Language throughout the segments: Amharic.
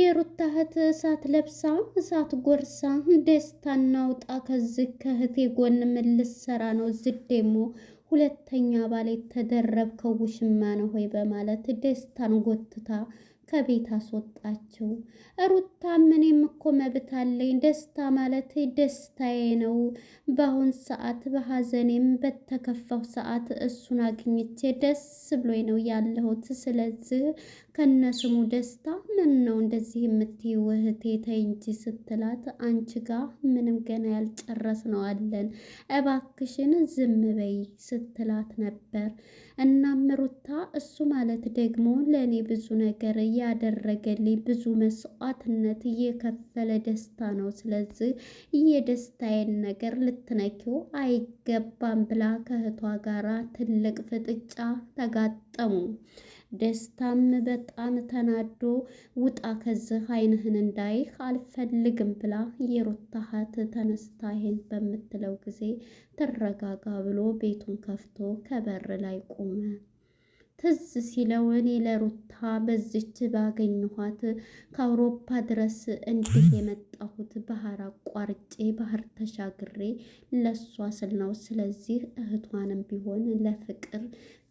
የሩታ እህት እሳት ለብሳ እሳት ጎርሳ ደስታና ውጣ ከዚህ ከእህቴ ጎን ምን ልትሰራ ነው? እዚህ ደግሞ ሁለተኛ ባል የተደረብከው ውሽማ ነው ሆይ በማለት ደስታን ጎትታ ከቤት አስወጣችው። ሩታም እኔም እኮ መብት አለኝ፣ ደስታ ማለት ደስታዬ ነው። በአሁን ሰዓት በሀዘኔም በተከፋው ሰዓት እሱን አግኝቼ ደስ ብሎኝ ነው ያለሁት። ስለዚህ ከነስሙ ደስታ ምን ነው እንደዚህ የምትይው እህቴ ተይ እንጂ ስትላት፣ አንቺ ጋ ምንም ገና ያልጨረስነው አለን እባክሽን ዝም በይ ስትላት ነበር። እናም ሩታ እሱ ማለት ደግሞ ለእኔ ብዙ ነገር ያደረገልኝ ብዙ መስዋዕትነት እየከፈለ ደስታ ነው። ስለዚህ የደስታዬን ነገር ልትነኪው አይገባም ብላ ከእህቷ ጋራ ትልቅ ፍጥጫ ተጋጠሙ። ደስታም በጣም ተናዶ ውጣ ከዚህ አይንህን እንዳይህ አልፈልግም ብላ የሩታ እህት ተነስታ ይሄን በምትለው ጊዜ ትረጋጋ ብሎ ቤቱን ከፍቶ ከበር ላይ ቆመ። ትዝ ሲለው እኔ ለሩታ በዚች ባገኘኋት ከአውሮፓ ድረስ እንዲህ የመጣሁት ባህር አቋርጬ ባህር ተሻግሬ ለሷ ስል ነው። ስለዚህ እህቷንም ቢሆን ለፍቅር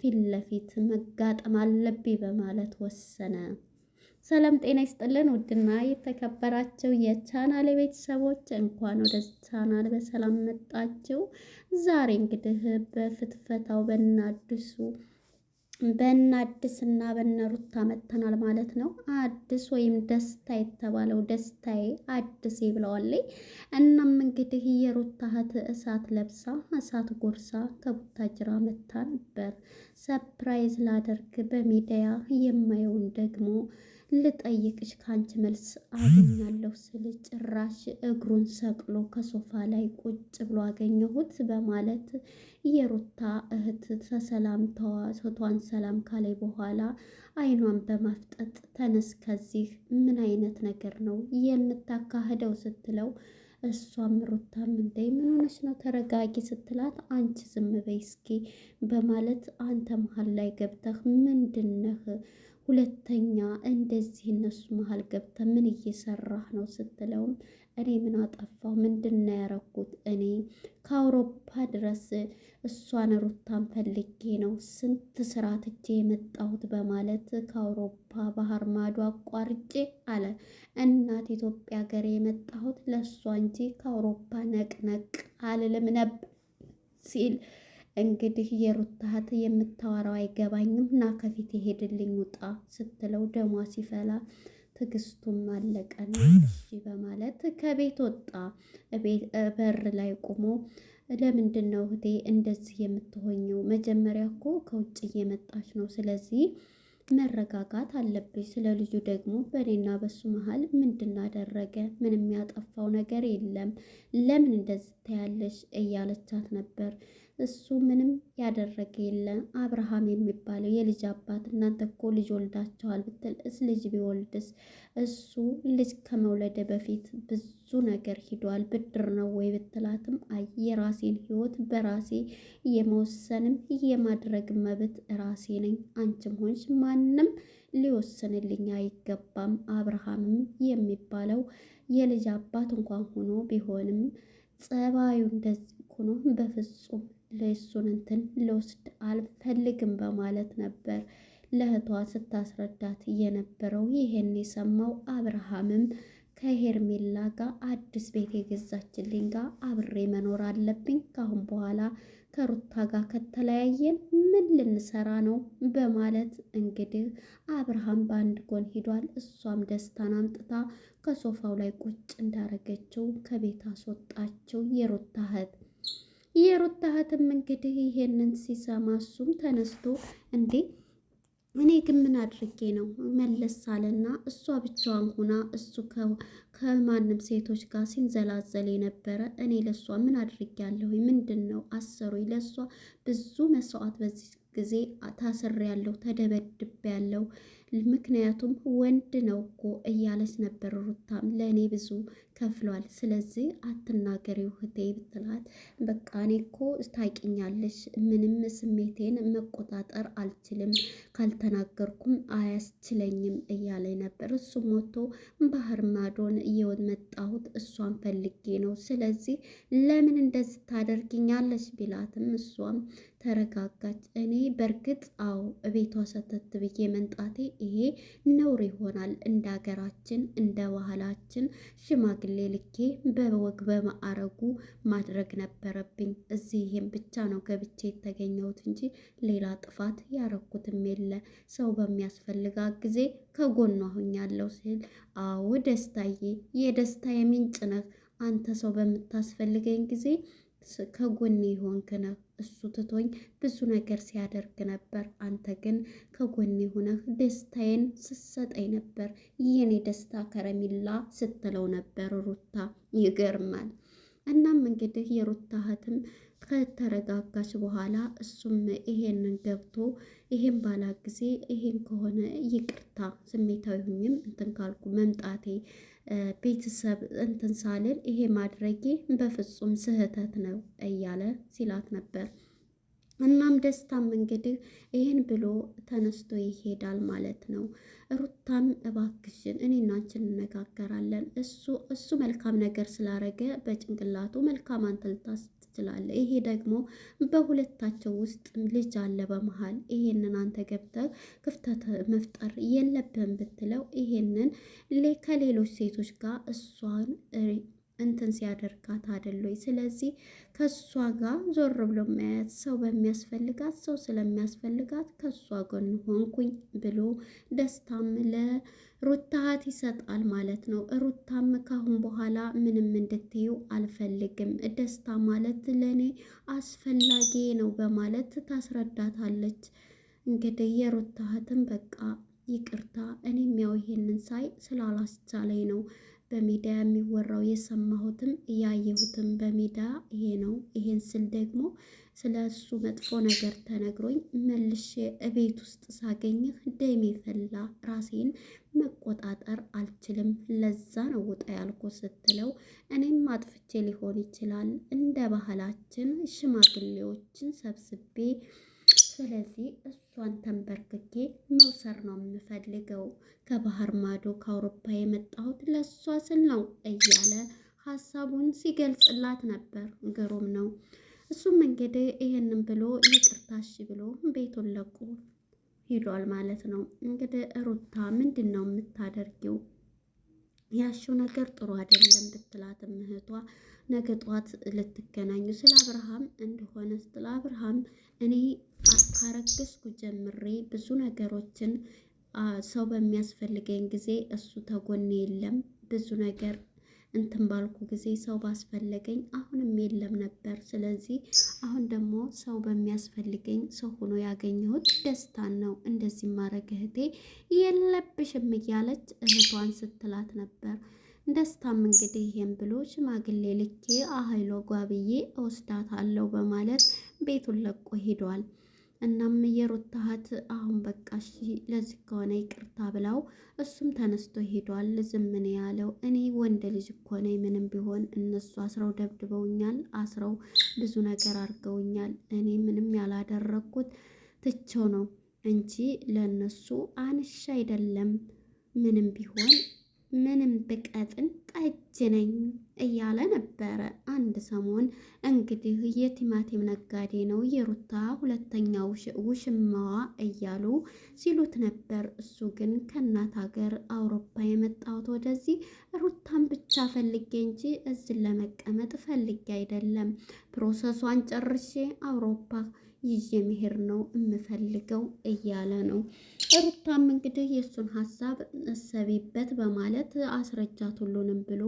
ፊት ለፊት መጋጠም አለብኝ በማለት ወሰነ። ሰላም ጤና ይስጥልን ውድና የተከበራችሁ የቻናል ቤተሰቦች እንኳን ወደ ቻናል በሰላም መጣችሁ። ዛሬ እንግዲህ በፍትፈታው በናድስና በነሩታ መተናል ማለት ነው። አዲስ ወይም ደስታ የተባለው ደስታዬ አዲስ ብለዋለኝ። እናም እንግዲህ የሩታ እህት እሳት ለብሳ እሳት ጎርሳ ከቡታጅራ መታ ነበር። ሰፕራይዝ ላደርግ በሚዲያ የማየውን ደግሞ ልጠይቅሽ ካንቺ መልስ አገኛለሁ ስል ጭራሽ እግሩን ሰቅሎ ከሶፋ ላይ ቁጭ ብሎ አገኘሁት በማለት የሩታ እህት ተሰላምታዋ እህቷን ሰላም ካላይ በኋላ አይኗን በማፍጠጥ ተነስ ከዚህ ምን አይነት ነገር ነው የምታካሂደው ስትለው፣ እሷም ሩታም እንደ ምን ሆነሽ ነው ተረጋጊ ስትላት፣ አንቺ ዝም በይ እስኪ በማለት አንተ መሀል ላይ ገብተህ ምንድነህ ሁለተኛ እንደዚህ እነሱ መሀል ገብተህ ምን እየሰራህ ነው ስትለውም፣ እኔ ምን አጠፋው ምንድነው ያረኩት? እኔ ከአውሮፓ ድረስ እሷን ሩታን ፈልጌ ነው ስንት ስራ ትቼ የመጣሁት በማለት ከአውሮፓ ባህር ማዶ አቋርጬ አለ እናት ኢትዮጵያ ሀገር የመጣሁት ለእሷ እንጂ ከአውሮፓ ነቅነቅ አልልም ነበር ሲል፣ እንግዲህ የሩታ እህት የምታወራው አይገባኝም ና ከፊት የሄድልኝ ውጣ ስትለው ደሟ ሲፈላ ትዕግስቱም አለቀና እሺ በማለት ከቤት ወጣ። በር ላይ ቆሞ ለምንድን ነው እህቴ እንደዚህ የምትሆኘው? መጀመሪያ እኮ ከውጭ እየመጣች ነው። ስለዚህ መረጋጋት አለብሽ። ስለ ልጁ ደግሞ በእኔና በሱ መሀል ምንድን አደረገ? ምንም ያጠፋው ነገር የለም። ለምን እንደዚህ ታያለሽ? እያለቻት ነበር። እሱ ምንም ያደረገ የለም። አብርሃም የሚባለው የልጅ አባት እናንተ እኮ ልጅ ወልዳቸዋል ብትል ልጅ ቢወልድስ እሱ ልጅ ከመውለደ በፊት ብዙ ነገር ሂዷል። ብድር ነው ወይ ብትላትም አይ የራሴን ህይወት በራሴ የመወሰንም የማድረግ መብት ራሴ ነኝ። አንቺም ሆንሽ ማንም ሊወስንልኝ አይገባም። አብርሃምም የሚባለው የልጅ አባት እንኳን ሆኖ ቢሆንም ጸባዩ እንደዚህ ሆኖ በፍጹም ለእሱን እንትን ልወስድ አልፈልግም በማለት ነበር ለእህቷ ስታስረዳት የነበረው። ይሄን የሰማው አብርሃምም ከሄርሜላ ጋር አዲስ ቤት የገዛችልኝ ጋር አብሬ መኖር አለብኝ፣ ካሁን በኋላ ከሩታ ጋር ከተለያየን ምን ልንሰራ ነው በማለት እንግዲህ አብርሃም በአንድ ጎን ሂዷል። እሷም ደስታን አምጥታ ከሶፋው ላይ ቁጭ እንዳረገችው ከቤት አስወጣችው የሩታ እህት። የሩታ እህትም እንግዲህ ይሄንን ሲሰማ እሱም ተነስቶ እንዴ እኔ ግን ምን አድርጌ ነው መለስ አለና፣ እሷ ብቻዋን ሆና እሱ ከማንም ሴቶች ጋር ሲንዘላዘል የነበረ እኔ ለእሷ ምን አድርጌያለሁ? ምንድን ነው አሰሩኝ? ለእሷ ብዙ መስዋዕት በዚህ ጊዜ ታስሬያለሁ፣ ተደበድቤያለሁ። ምክንያቱም ወንድ ነው እኮ እያለች ነበር። ሩታም ለእኔ ብዙ ከፍሏል፣ ስለዚህ አትናገሪው እህቴ ብትላት፣ በቃ እኔ እኮ ታውቂኛለሽ፣ ምንም ስሜቴን መቆጣጠር አልችልም፣ ካልተናገርኩም አያስችለኝም እያለ ነበር። እሱም ወጥቶ ባህር ማዶን እየመጣሁት እሷን ፈልጌ ነው፣ ስለዚህ ለምን እንደዚህ ታደርጊኛለሽ ቢላትም እሷም ተረጋጋች። እኔ በእርግጥ አዎ ቤቷ ሰተት ብዬ መንጣቴ ይሄ ነውር ይሆናል፣ እንደ ሀገራችን እንደ ባህላችን ሽማግሌ ልኬ በወግ በማዕረጉ ማድረግ ነበረብኝ። እዚህ ይሄን ብቻ ነው ገብቼ የተገኘሁት እንጂ ሌላ ጥፋት ያረኩትም የለ። ሰው በሚያስፈልጋት ጊዜ ከጎኗ ሁኛለሁ ሲል፣ አዎ ደስታዬ፣ የደስታዬ ምንጭ ነህ አንተ። ሰው በምታስፈልገኝ ጊዜ ከጎኔ የሆንክ ነህ። እሱ ትቶኝ ብዙ ነገር ሲያደርግ ነበር፣ አንተ ግን ከጎኔ ሆነህ ደስታዬን ስትሰጠኝ ነበር። የኔ ደስታ ከረሚላ ስትለው ነበር ሩታ። ይገርማል። እናም እንግዲህ የሩታ እህትም ከተረጋጋች በኋላ እሱም ይሄንን ገብቶ ይሄን ባላ ጊዜ ይሄን ከሆነ ይቅርታ፣ ስሜታዊ ሁኝም እንትን ካልኩ መምጣቴ ቤተሰብ እንትን ሳልል ይሄ ማድረጌ በፍጹም ስህተት ነው እያለ ሲላት ነበር። እናም ደስታም እንግዲህ ይሄን ብሎ ተነስቶ ይሄዳል ማለት ነው። ሩታም እባክሽን እኔና አንቺ እንነጋገራለን፣ እሱ መልካም ነገር ስላረገ በጭንቅላቱ መልካም አንተ ልታስ ትችላለህ። ይሄ ደግሞ በሁለታቸው ውስጥ ልጅ አለ በመሃል፣ ይሄንን አንተ ገብተህ ክፍተት መፍጠር የለብህም ብትለው ይሄንን ከሌሎች ሴቶች ጋር እሷን እንትን ሲያደርጋት አይደለይ። ስለዚህ ከሷ ጋር ዞር ብሎ ማየት፣ ሰው በሚያስፈልጋት ሰው ስለሚያስፈልጋት ከሷ ጎን ሆንኩኝ ብሎ ደስታም ለሩታሃት ይሰጣል ማለት ነው። ሩታም ካሁን በኋላ ምንም እንድትዩ አልፈልግም፣ ደስታ ማለት ለእኔ አስፈላጊ ነው በማለት ታስረዳታለች። እንግዲህ የሩታሃትም በቃ ይቅርታ፣ እኔም ያው ይሄንን ሳይ ስላላስቻለኝ ነው በሚዲያ የሚወራው፣ የሰማሁትም ያየሁትም በሚዲያ ይሄ ነው። ይሄን ስል ደግሞ ስለ እሱ መጥፎ ነገር ተነግሮኝ መልሼ እቤት ውስጥ ሳገኝህ ደሜ ፈላ፣ ራሴን መቆጣጠር አልችልም፣ ለዛ ነው ውጣ ያልኩ ስትለው፣ እኔም አጥፍቼ ሊሆን ይችላል እንደ ባህላችን ሽማግሌዎችን ሰብስቤ፣ ስለዚህ እሷን ተንበርክኬ መውሰር ነው የምፈልገው፣ ከባህር ማዶ ከአውሮፓ የመጣሁት ለእሷ ስል ነው እያለ ሀሳቡን ሲገልጽላት ነበር። ግሩም ነው። እሱም እንግዲህ ይሄንን ብሎ ይቅርታሽ ብሎ ቤቱን ለቆ ሂዷል ማለት ነው። እንግዲህ ሩታ ምንድን ነው የምታደርጊው? ያሽው ነገር ጥሩ አይደለም ብትላትም እህቷ ነገ ጧት ልትገናኙ ስለ አብርሃም እንደሆነ ስትል፣ አብርሃም እኔ ካረገዝኩ ጀምሬ ብዙ ነገሮችን ሰው በሚያስፈልገኝ ጊዜ እሱ ተጎኔ የለም፣ ብዙ ነገር እንትን ባልኩ ጊዜ ሰው ባስፈለገኝ አሁንም የለም ነበር። ስለዚህ አሁን ደግሞ ሰው በሚያስፈልገኝ ሰው ሆኖ ያገኘሁት ደስታን ነው፣ እንደዚህ ማድረግ እህቴ የለብሽም እያለች እህቷን ስትላት ነበር። ደስታም እንግዲህ ይሄን ብሎ ሽማግሌ ልኬ አህሎ ጓብዬ እወስዳታለሁ በማለት ቤቱን ለቆ ሄዷል። እናም የሩታ እህት አሁን በቃ እሺ ለዚህ ከሆነ ይቅርታ ብላው እሱም ተነስቶ ሄዷል። ዝም ነው ያለው። እኔ ወንድ ልጅ እኮ ነኝ፣ ምንም ቢሆን እነሱ አስረው ደብድበውኛል፣ አስረው ብዙ ነገር አድርገውኛል። እኔ ምንም ያላደረኩት ትቼው ነው እንጂ ለነሱ አንሺ አይደለም። ምንም ቢሆን ምንም ብቀጥን ጠጅ ነኝ እያለ ነበረ። አንድ ሰሞን እንግዲህ የቲማቲም ነጋዴ ነው የሩታ ሁለተኛው ውሽማዋ እያሉ ሲሉት ነበር። እሱ ግን ከእናት ሀገር አውሮፓ የመጣሁት ወደዚህ ሩታን ብቻ ፈልጌ እንጂ እዚህ ለመቀመጥ ፈልጌ አይደለም። ፕሮሰሷን ጨርሼ አውሮፓ ይዤ መሄድ ነው የምፈልገው እያለ ነው። ሩታም እንግዲህ የእሱን ሀሳብ እሰቢበት በማለት አስረጃት ሁሉንም ብሎ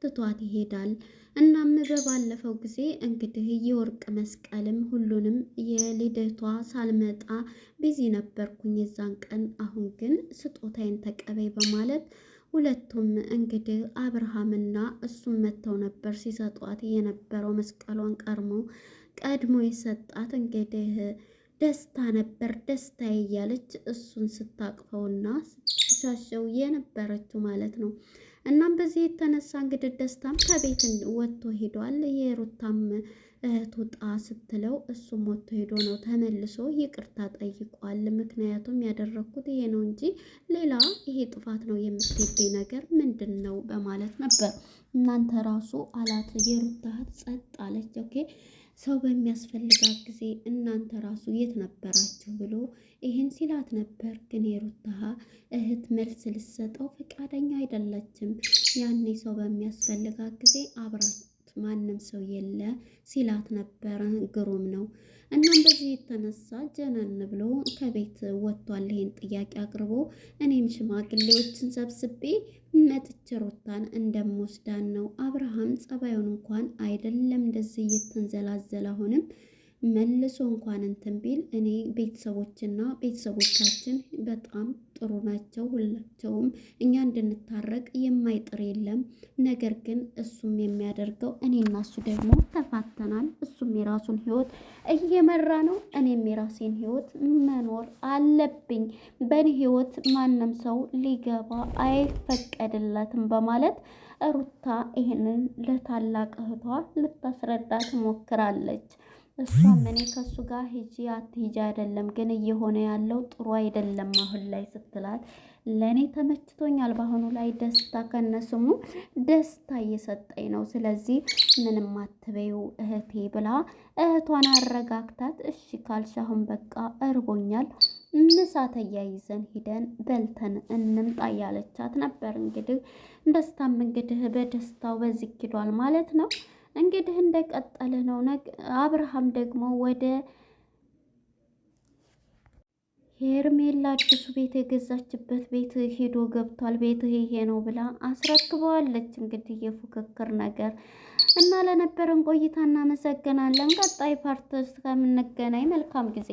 ትቷት ይሄዳል። እናም በባለፈው ጊዜ እንግዲህ የወርቅ መስቀልም ሁሉንም የልደቷ ሳልመጣ ቢዚ ነበርኩኝ የዛን ቀን፣ አሁን ግን ስጦታዬን ተቀበይ በማለት ሁለቱም እንግዲህ አብርሃምና እሱም መጥተው ነበር ሲሰጧት የነበረው መስቀሏን ቀድሞ የሰጣት እንግዲህ ደስታ ነበር ደስታ እያለች እሱን ስታቅፈውና ስትሻሸው የነበረችው ማለት ነው። እናም በዚህ የተነሳ እንግዲህ ደስታም ከቤት ወጥቶ ሄዷል። የሩታም እህት ውጣ ስትለው እሱም ወጥቶ ሄዶ ነው ተመልሶ ይቅርታ ጠይቋል። ምክንያቱም ያደረግኩት ይሄ ነው እንጂ ሌላ ይሄ ጥፋት ነው የምትሄደኝ ነገር ምንድን ነው በማለት ነበር። እናንተ ራሱ አላት የሩታ እህት ጸጥ አለች። ኦኬ ሰው በሚያስፈልጋት ጊዜ እናንተ ራሱ የት ነበራችሁ ብሎ ይህን ሲላት ነበር። ግን የሩታ እህት መልስ ልሰጠው ፈቃደኛ አይደለችም። ያኔ ሰው በሚያስፈልጋት ጊዜ አብራት ማንም ሰው የለ ሲላት ነበረ። ግሩም ነው። እናም በዚህ የተነሳ ጀነን ብሎ ከቤት ወጥቷል። ይሄን ጥያቄ አቅርቦ እኔም ሽማግሌዎችን ሰብስቤ መጥቼ ሩታን እንደምወስዳን ነው። አብርሃም ጸባዩን እንኳን አይደለም እንደዚህ እየተንዘላዘለ አሁንም መልሶ እንኳን እንትን ቢል እኔ ቤተሰቦችና ቤተሰቦቻችን በጣም ጥሩ ናቸው። ሁላቸውም እኛ እንድንታረቅ የማይጥር የለም። ነገር ግን እሱም የሚያደርገው እኔና እሱ ደግሞ ተፋተናል። እሱም የራሱን ህይወት እየመራ ነው። እኔም የራሴን ህይወት መኖር አለብኝ። በእኔ ህይወት ማንም ሰው ሊገባ አይፈቀድለትም በማለት ሩታ ይህንን ለታላቅ እህቷ ልታስረዳ ትሞክራለች። እሷም እኔ ከሱ ጋር ሂጂ አትሂጂ አይደለም ግን እየሆነ ያለው ጥሩ አይደለም አሁን ላይ ስትላት፣ ለእኔ ተመችቶኛል። በአሁኑ ላይ ደስታ ከነስሙ ደስታ እየሰጠኝ ነው። ስለዚህ ምንም አትበይው እህቴ ብላ እህቷን አረጋግታት፣ እሺ ካልሽ አሁን በቃ እርቦኛል ምሳ ተያይዘን ሂደን በልተን እንምጣ እያለቻት ነበር። እንግዲህ ደስታም እንግዲህ በደስታው በዚህ ኪዷል ማለት ነው። እንግዲህ እንደቀጠለ ነው። አብርሃም ደግሞ ወደ ሄርሜላ አዲሱ ቤት የገዛችበት ቤት ሄዶ ገብቷል። ቤት ይሄ ነው ብላ አስረክበዋለች። እንግዲህ የፉክክር ነገር እና ለነበረን ቆይታ እናመሰግናለን። ቀጣይ ፓርት እስከምንገናኝ መልካም ጊዜ